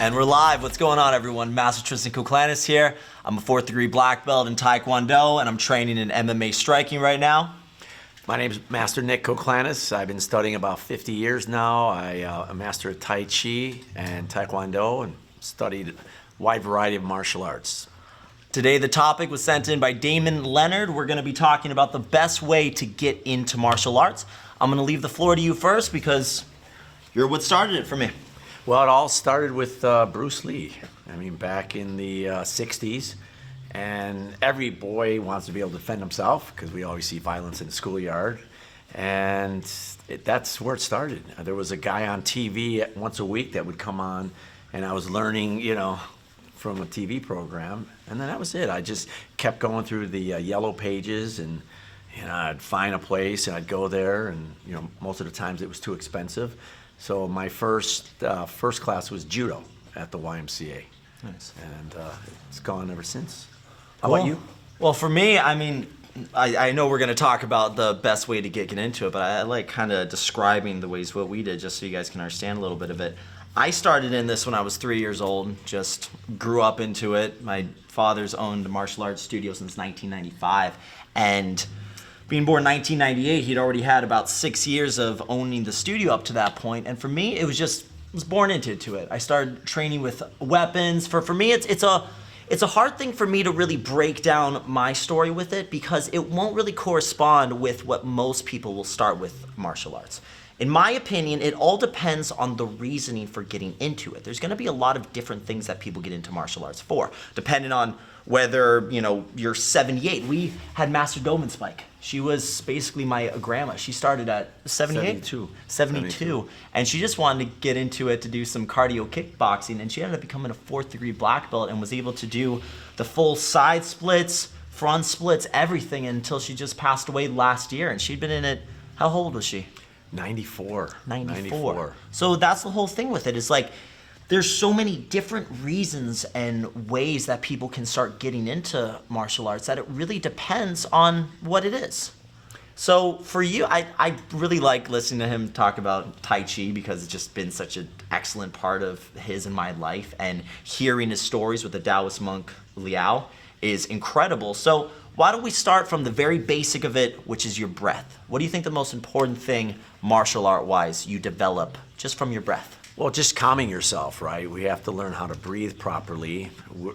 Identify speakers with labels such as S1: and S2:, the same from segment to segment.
S1: And we're live. What's going on, everyone? Master Tristan Koclanis here. I'm a 4th degree black belt in Taekwondo, and I'm training in MMA striking right now.
S2: My name's Master Nick Koclanis. I've been studying about 50 years now. I'm a master of Tai Chi and Taekwondo and studied a wide variety of martial arts.
S1: Today, the topic was sent in by Damon Leonard. We're going to be talking about the best way to get into martial arts. I'm going to leave the floor to you first because you're what started it for me.
S2: Well, it all started with Bruce Lee. I mean, back in the 60s. And every boy wants to be able to defend himself because we always see violence in the schoolyard. And that's where it started. There was a guy on TV once a week that would come on, and I was learning, from a TV program. And then that was it. I just kept going through the yellow pages, and I'd find a place, and I'd go there. And most of the times it was too expensive. So my first class was judo at the YMCA.
S1: Nice.
S2: And it's gone ever since. How about you?
S1: Well, for me, I know we're going to talk about the best way to get into it, but I like kind of describing the ways what we did just so you guys can understand a little bit of it. I started in this when I was 3 years old, just grew up into it. My father's owned a martial arts studio since 1995, and being born in 1998, he'd already had about 6 years of owning the studio up to that point. And for me, I was born into it. I started training with weapons. For me, it's a hard thing for me to really break down my story with it because it won't really correspond with what most people will start with martial arts. In my opinion, it all depends on the reasoning for getting into it. There's going to be a lot of different things that people get into martial arts for, depending on whether, you're 78. We had Master Doman Spike. She was basically my grandma. She started at 78? 72. And she just wanted to get into it to do some cardio kickboxing, and she ended up becoming a 4th degree black belt and was able to do the full side splits, front splits, everything until she just passed away last year. And she'd been in it, how old was she?
S2: 94.
S1: 94. So that's the whole thing with it. It's like there's so many different reasons and ways that people can start getting into martial arts that it really depends on what it is. So for you, I really like listening to him talk about Tai Chi because it's just been such an excellent part of his and my life, and hearing his stories with the Taoist monk Liao is incredible. So why don't we start from the very basic of it, which is your breath? What do you think the most important thing martial art-wise you develop just from your breath?
S2: Well, just calming yourself, right? We have to learn how to breathe properly.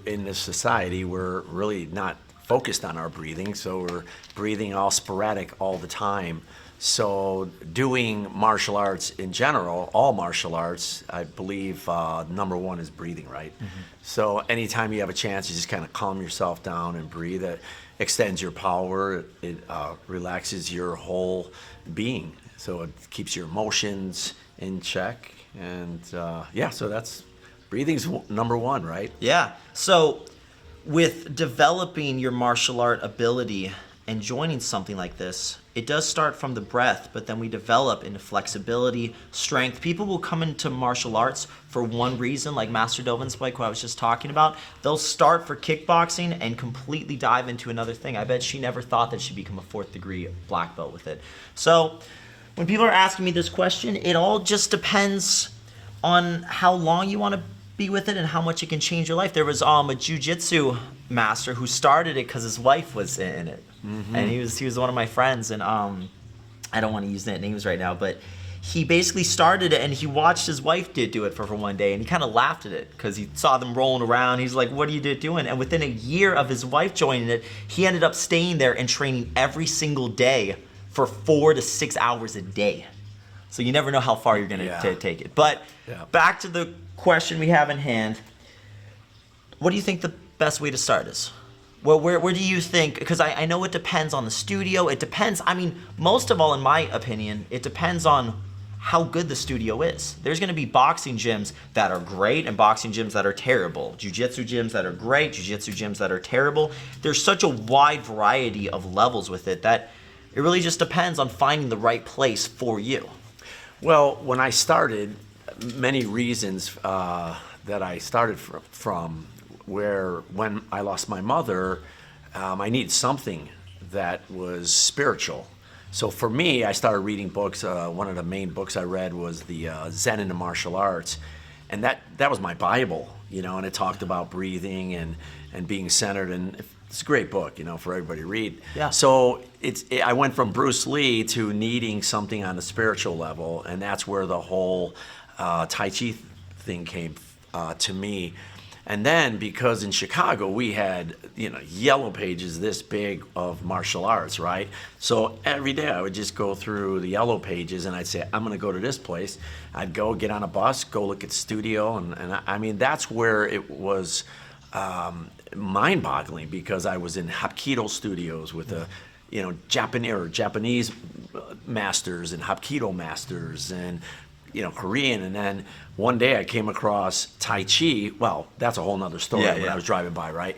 S2: In this society, we're really not focused on our breathing, so we're breathing all sporadic all the time. So doing martial arts in general, all martial arts, I believe number one is breathing, right? Mm-hmm. So anytime you have a chance, you just kind of calm yourself down and breathe. It extends your power, it relaxes your whole being. So it keeps your emotions in check. And so breathing's number one, right?
S1: Yeah. So with developing your martial art ability and joining something like this, it does start from the breath, but then we develop into flexibility, strength. People will come into martial arts for one reason, like Master Doman Spike, who I was just talking about. They'll start for kickboxing and completely dive into another thing. I bet she never thought that she'd become a 4th degree black belt with it. So when people are asking me this question, it all just depends on how long you want to be with it and how much it can change your life. There was a jiu-jitsu master who started it because his wife was in it. Mm-hmm. And he was one of my friends, and I don't want to use names right now, but he basically started it and he watched his wife do it for one day, and he kind of laughed at it because he saw them rolling around. He's like, what are you doing? And within a year of his wife joining it, he ended up staying there and training every single day for 4 to 6 hours a day. So you never know how far you're going to take it. But back to the question we have in hand, what do you think the best way to start is? Well, where do you think, because I know it depends on the studio, it depends, most of all, in my opinion, it depends on how good the studio is. There's going to be boxing gyms that are great and boxing gyms that are terrible. Jiu-jitsu gyms that are great, jiu-jitsu gyms that are terrible. There's such a wide variety of levels with it that it really just depends on finding the right place for you.
S2: Well, when I started, many reasons that I started from when I lost my mother, I needed something that was spiritual. So for me, I started reading books. One of the main books I read was the Zen and the Martial Arts. and that was my Bible, and it talked about breathing and being centered, and it's a great book, for everybody to read.
S1: Yeah.
S2: So I went from Bruce Lee to needing something on a spiritual level, and that's where the whole Tai Chi thing came to me. And then, because in Chicago we had, yellow pages this big of martial arts, right? So every day I would just go through the yellow pages and I'd say, I'm going to go to this place. I'd go get on a bus, go look at studio. And I mean, that's where it was mind-boggling, because I was in Hapkido studios with Japanese masters and Hapkido masters and Korean, and then one day I came across Tai Chi. Well, that's a whole nother story when I was driving by, right?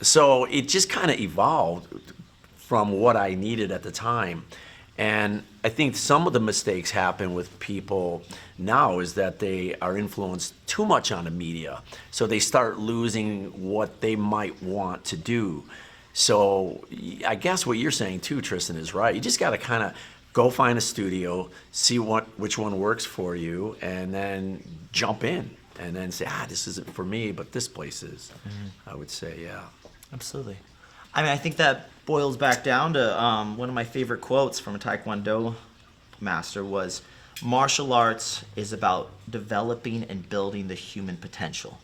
S2: So it just kind of evolved from what I needed at the time. And I think some of the mistakes happen with people now is that they are influenced too much on the media. So they start losing what they might want to do. So I guess what you're saying too, Tristan, is right. You just got to kind of go find a studio, see which one works for you, and then jump in and then say, this isn't for me, but this place is. I would say, yeah.
S1: Absolutely. I mean, I think that boils back down to one of my favorite quotes from a Taekwondo master was, martial arts is about developing and building the human potential.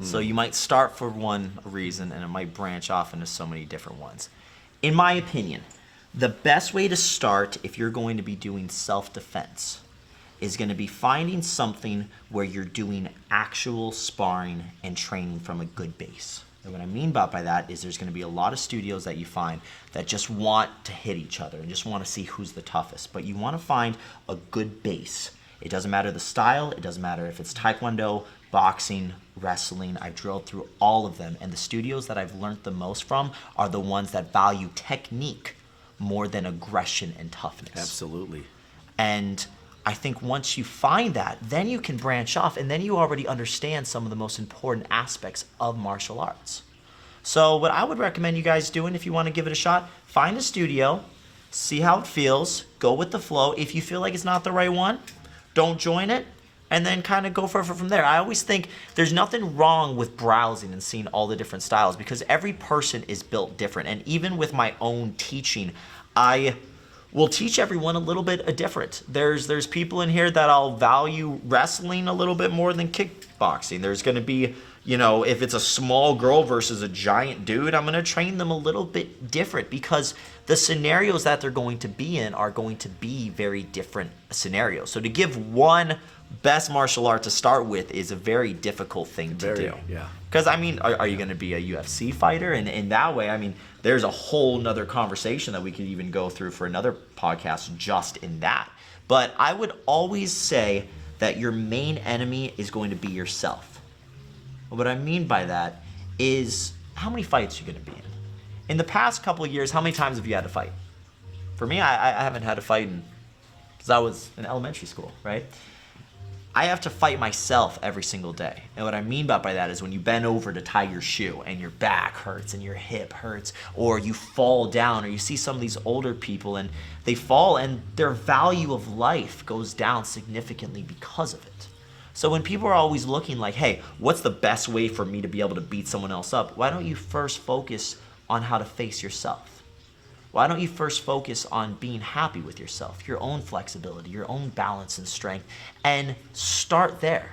S1: So you might start for one reason and it might branch off into so many different ones. In my opinion, the best way to start if you're going to be doing self-defense is going to be finding something where you're doing actual sparring and training from a good base. And what I mean by that is there's going to be a lot of studios that you find that just want to hit each other and just want to see who's the toughest. But you want to find a good base. It doesn't matter the style. It doesn't matter if it's Taekwondo, boxing, wrestling. I've drilled through all of them. And the studios that I've learned the most from are the ones that value technique more than aggression and toughness.
S2: Absolutely.
S1: And I think once you find that, then you can branch off, and then you already understand some of the most important aspects of martial arts. So what I would recommend you guys doing, if you want to give it a shot, find a studio, see how it feels, go with the flow. If you feel like it's not the right one, don't join it, and then kind of go for it from there. I always think there's nothing wrong with browsing and seeing all the different styles, because every person is built different. And even with my own teaching, I will teach everyone a little bit different. There's people in here that I'll value wrestling a little bit more than kickboxing. There's going to be, if it's a small girl versus a giant dude, I'm going to train them a little bit different, because the scenarios that they're going to be in are going to be very different scenarios. So to give one best martial art to start with is a very difficult thing to do.
S2: Yeah.
S1: Because, I mean, are you going to be a UFC fighter? And in that way, I mean, there's a whole nother conversation that we could even go through for another podcast just in that. But I would always say that your main enemy is going to be yourself. What I mean by that is how many fights you're going to be in. In the past couple of years, how many times have you had to fight? For me, I haven't had to fight because I was in elementary school, right? I have to fight myself every single day. And what I mean by that is when you bend over to tie your shoe and your back hurts and your hip hurts, or you fall down, or you see some of these older people and they fall and their value of life goes down significantly because of it. So when people are always looking like, hey, what's the best way for me to be able to beat someone else up? Why don't you first focus on how to face yourself? Why don't you first focus on being happy with yourself, your own flexibility, your own balance and strength, and start there.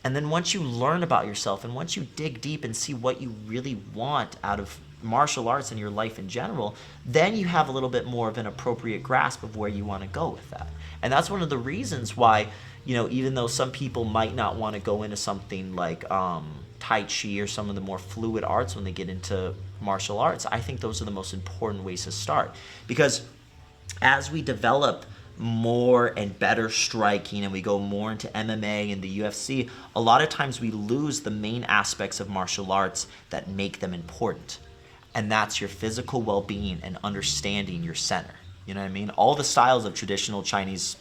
S1: And then once you learn about yourself and once you dig deep and see what you really want out of martial arts and your life in general, then you have a little bit more of an appropriate grasp of where you want to go with that. And that's one of the reasons why, even though some people might not want to go into something like Tai Chi or some of the more fluid arts when they get into martial arts, I think those are the most important ways to start. Because as we develop more and better striking and we go more into MMA and the UFC, a lot of times we lose the main aspects of martial arts that make them important. And that's your physical well-being and understanding your center. You know what I mean? All the styles of traditional Chinese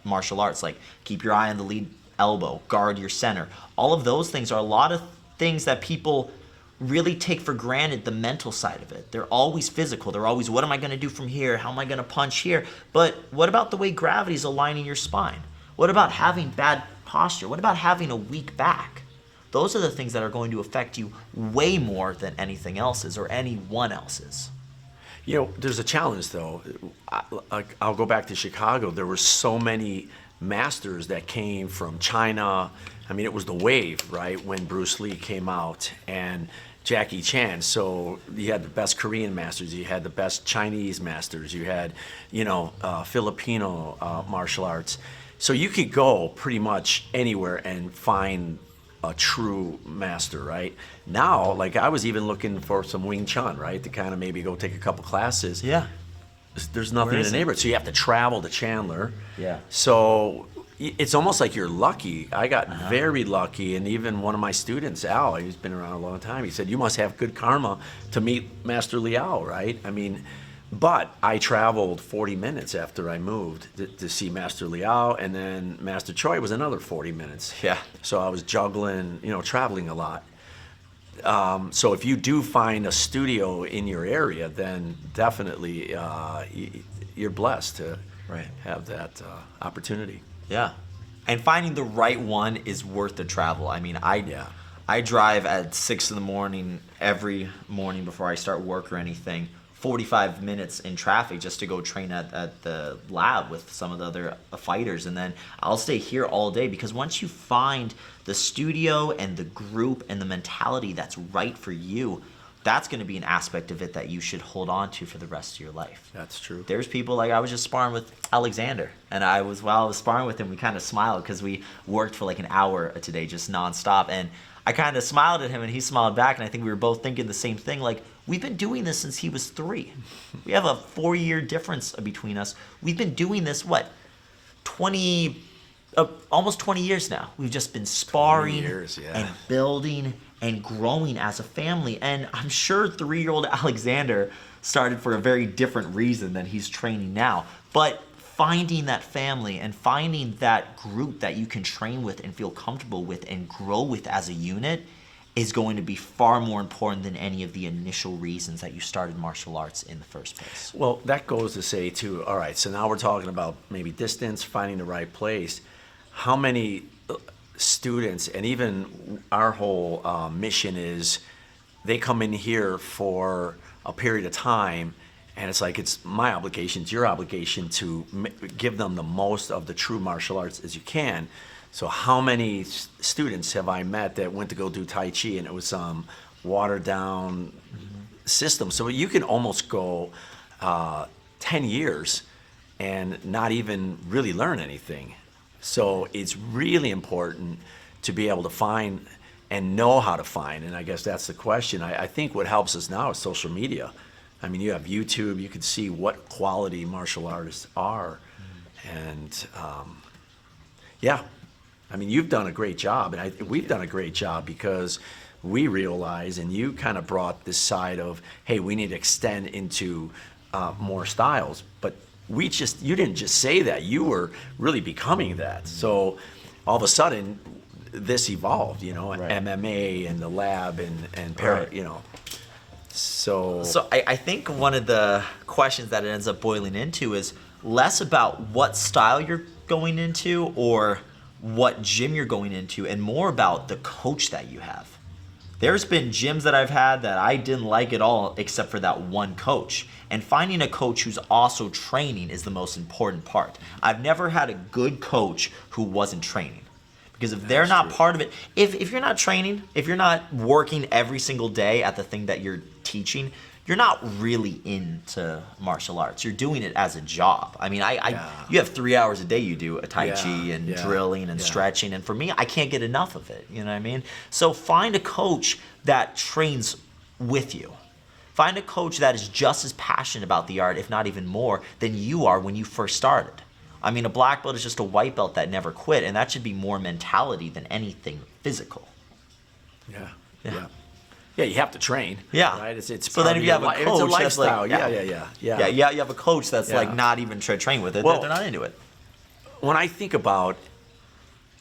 S1: martial arts, like keep your eye on the lead elbow, guard your center, all of those things are a lot of things that people really take for granted, the mental side of it. They're always physical. They're always, what am I going to do from here? How am I going to punch here? But what about the way gravity is aligning your spine? What about having bad posture? What about having a weak back? Those are the things that are going to affect you way more than anything else's or anyone else's.
S2: You know, there's a challenge though. I'll go back to Chicago. There were so many masters that came from China. I mean, it was the wave, right, when Bruce Lee came out and Jackie Chan. So you had the best Korean masters, you had the best Chinese masters, you had, Filipino martial arts. So you could go pretty much anywhere and find a true master, right? Now, like I was even looking for some Wing Chun, right, to kind of maybe go take a couple classes.
S1: Yeah.
S2: There's nothing in the neighborhood, so you have to travel to Chandler.
S1: Yeah.
S2: So it's almost like you're lucky. I got very lucky, and even one of my students, Al, he's been around a long time, he said, you must have good karma to meet Master Liao, right? I mean, but I traveled 40 minutes after I moved to see Master Liao, and then Master Choi was another 40 minutes.
S1: Yeah.
S2: So I was juggling, traveling a lot. So if you do find a studio in your area, then definitely you're blessed to have that opportunity.
S1: Yeah. And finding the right one is worth the travel. I mean, I drive at 6 a.m. every morning before I start work or anything, 45 minutes in traffic just to go train at the lab with some of the other fighters. And then I'll stay here all day because once you find the studio and the group and the mentality that's right for you, that's going to be an aspect of it that you should hold on to for the rest of your life.
S2: That's true.
S1: There's people like I was just sparring with Alexander, and while I was sparring with him, we kind of smiled because we worked for like an hour today just nonstop, and I kind of smiled at him and he smiled back, and I think we were both thinking the same thing. Like, we've been doing this since he was 3. We have a 4-year difference between us. We've been doing this, almost 20 years now. We've just been sparring and building and growing as a family. And I'm sure 3-year-old Alexander started for a very different reason than he's training now. But finding that family and finding that group that you can train with and feel comfortable with and grow with as a unit is going to be far more important than any of the initial reasons that you started martial arts in the first place.
S2: Well, that goes to say too, all right, so now we're talking about maybe distance, finding the right place. How many students, and even our whole mission is, they come in here for a period of time, and it's like it's my obligation, it's your obligation to give them the most of the true martial arts as you can. So how many students have I met that went to go do Tai Chi and it was some watered down system? So you can almost go 10 years and not even really learn anything. So it's really important to be able to find and know how to find, and I guess that's the question. I think what helps us now is social media. I mean, you have YouTube, you can see what quality martial artists are, and I mean, you've done a great job, and we've done a great job because we realize, and you kind of brought this side of, hey, we need to extend into more styles, but you didn't just say that, you were really becoming that. So all of a sudden, this evolved, MMA and the lab and So
S1: I think one of the questions that it ends up boiling into is less about what style you're going into or what gym you're going into, and more about the coach that you have. There's been gyms that I've had that I didn't like at all except for that one coach. And finding a coach who's also training is the most important part. I've never had a good coach who wasn't training. Because if they're not part of it, if you're not training, if you're not working every single day at the thing that you're teaching, you're not really into martial arts. You're doing it as a job. I mean, you have 3 hours a day you do a Tai Chi and drilling and stretching. And for me, I can't get enough of it. You know what I mean? So find a coach that trains with you. Find a coach that is just as passionate about the art, if not even more, than you are when you first started. I mean, a black belt is just a white belt that never quit, and that should be more mentality than anything physical.
S2: Yeah, you have to train.
S1: Yeah.
S2: Right? It's
S1: so then if you have a coach,
S2: it's a lifestyle.
S1: That's like, you have a coach that's like not even train with it. Well, they're not into it.
S2: When I think about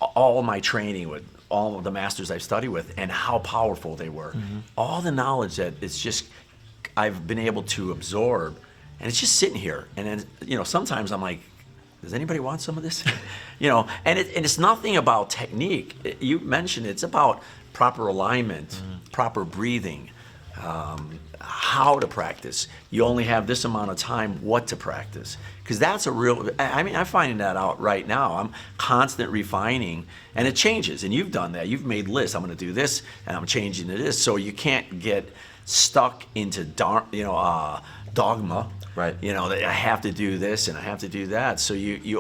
S2: all of my training with all of the masters I've studied with and how powerful they were, all the knowledge that it's just I've been able to absorb, and it's just sitting here. And then sometimes I'm like, does anybody want some of this? And it's nothing about technique. You mentioned it's about proper alignment, proper breathing, how to practice. You only have this amount of time, what to practice. Because that's I'm finding that out right now. I'm constant refining, and it changes. And you've done that. You've made lists. I'm going to do this, and I'm changing to this. So you can't get stuck into dogma.
S1: Right.
S2: That I have to do this and I have to do that. So you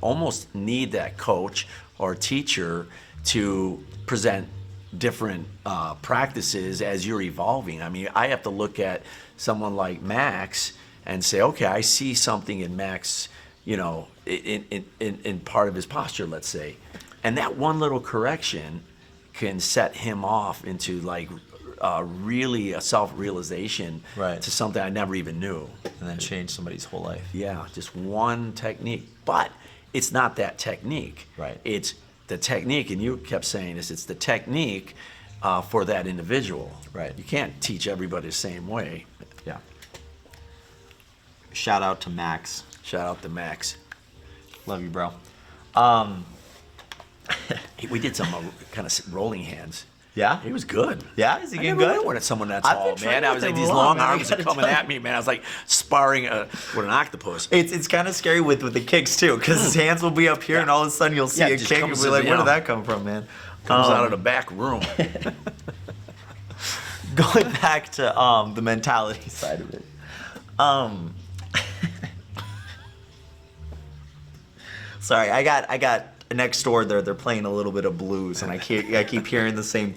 S2: almost need that coach or teacher to present different practices as you're evolving. I mean, I have to look at someone like Max and say, okay, I see something in Max, in part of his posture, let's say. And that one little correction can set him off into really a self-realization to something I never even knew.
S1: And then change somebody's whole life.
S2: Yeah, just one technique. But it's not that technique.
S1: Right.
S2: It's the technique, and you kept saying this, it's the technique for that individual.
S1: Right.
S2: You can't teach everybody the same way.
S1: Yeah. Shout out to Max.
S2: Shout out to Max.
S1: Love you, bro.
S2: We did some kind of rolling hands.
S1: Yeah?
S2: He was good.
S1: Yeah? Is he getting
S2: I never
S1: good?
S2: went with someone that
S1: I've
S2: tall,
S1: been
S2: man.
S1: training
S2: I
S1: with
S2: was like,
S1: him
S2: these
S1: a lot,
S2: long
S1: man. I
S2: arms are
S1: gotta
S2: coming
S1: tell
S2: at me, man. I was like sparring with an octopus.
S1: It's kind of scary with the kicks, too, because his hands will be up here, and all of a sudden you'll see a
S2: it just
S1: kick and
S2: comes
S1: be like,
S2: in,
S1: where did that come from, man?
S2: Comes out of the back room.
S1: Going back to the mentality side of it. Sorry, I got next door. They're playing a little bit of blues, and I keep hearing the same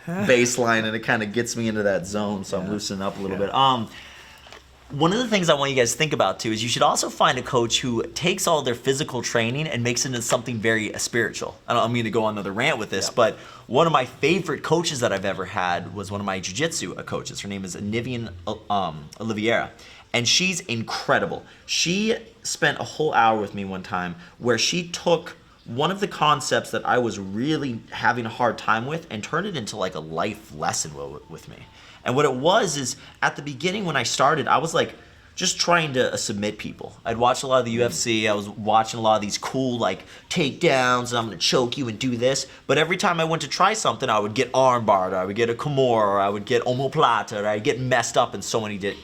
S1: bass line, and it kind of gets me into that zone. So I'm loosening up a little bit. One of the things I want you guys to think about too is you should also find a coach who takes all their physical training and makes it into something very spiritual. I'm going to go on another rant with this, but one of my favorite coaches that I've ever had was one of my jiu-jitsu coaches. Her name is Nivian Oliveira, and she's incredible. She spent a whole hour with me one time where she took one of the concepts that I was really having a hard time with and turned it into like a life lesson with me. And what it was is at the beginning when I started, I was like just trying to submit people. I'd watched a lot of the UFC. I was watching a lot of these cool like takedowns and I'm going to choke you and do this. But every time I went to try something, I would get armbarred, or I would get a Kimura, or I would get omoplata, or I'd get messed up in so many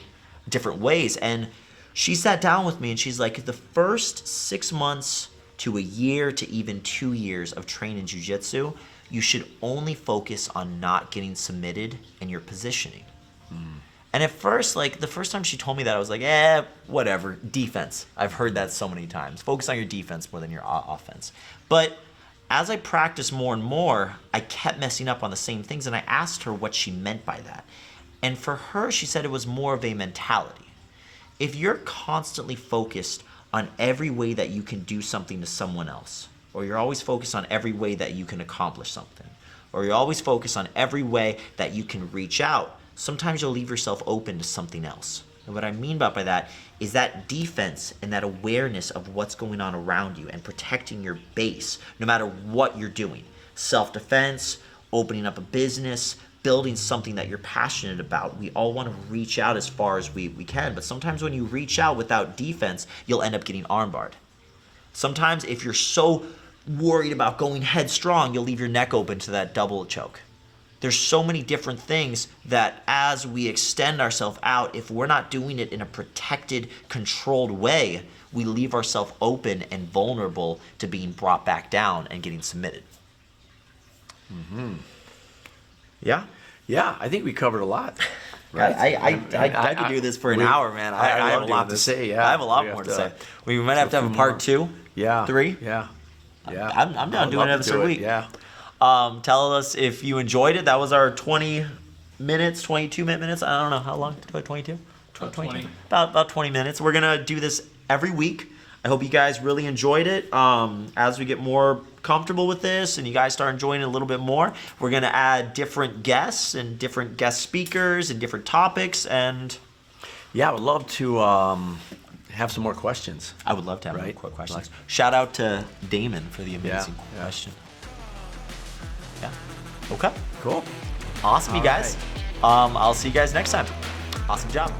S1: different ways. And she sat down with me and she's like, the first 6 months to a year to even 2 years of training jiu-jitsu, you should only focus on not getting submitted and your positioning. And at first, like the first time she told me that, I was like, whatever, defense. I've heard that so many times. Focus on your defense more than your offense. But as I practiced more and more, I kept messing up on the same things, and I asked her what she meant by that. And for her, she said it was more of a mentality. If you're constantly focused on every way that you can do something to someone else, or you're always focused on every way that you can accomplish something, or you're always focused on every way that you can reach out, sometimes you'll leave yourself open to something else. And what I mean by that is that defense and that awareness of what's going on around you and protecting your base, no matter what you're doing. Self-defense, opening up a business, building something that you're passionate about. We all want to reach out as far as we can, but sometimes when you reach out without defense, you'll end up getting armbarred. Sometimes if you're so worried about going headstrong, you'll leave your neck open to that double choke. There's so many different things that as we extend ourselves out, if we're not doing it in a protected, controlled way, we leave ourselves open and vulnerable to being brought back down and getting submitted. Yeah?
S2: Yeah, I think we covered a lot.
S1: Right. I could do this for an hour, man.
S2: I have
S1: love
S2: a lot
S1: doing
S2: to
S1: this.
S2: say, yeah.
S1: I have a lot more to say. We might have to have a part 2.
S2: Yeah.
S1: 3.
S2: Yeah. Yeah.
S1: I'm down doing it every week.
S2: Yeah.
S1: Tell us if you enjoyed it. That was our 20 minutes, 22 minutes. I don't know how long. 22?
S3: 20.
S1: About 20 minutes. We're going to do this every week. I hope you guys really enjoyed it. As we get more comfortable with this and you guys start enjoying it a little bit more, we're going to add different guests and different guest speakers and different topics. And
S2: yeah, I would love to have some more questions.
S1: I would love to have more questions. Shout out to Damon for the amazing question. Yeah. Okay.
S2: Cool.
S1: Awesome, you guys.
S2: Right.
S1: I'll see you guys next time. Awesome job.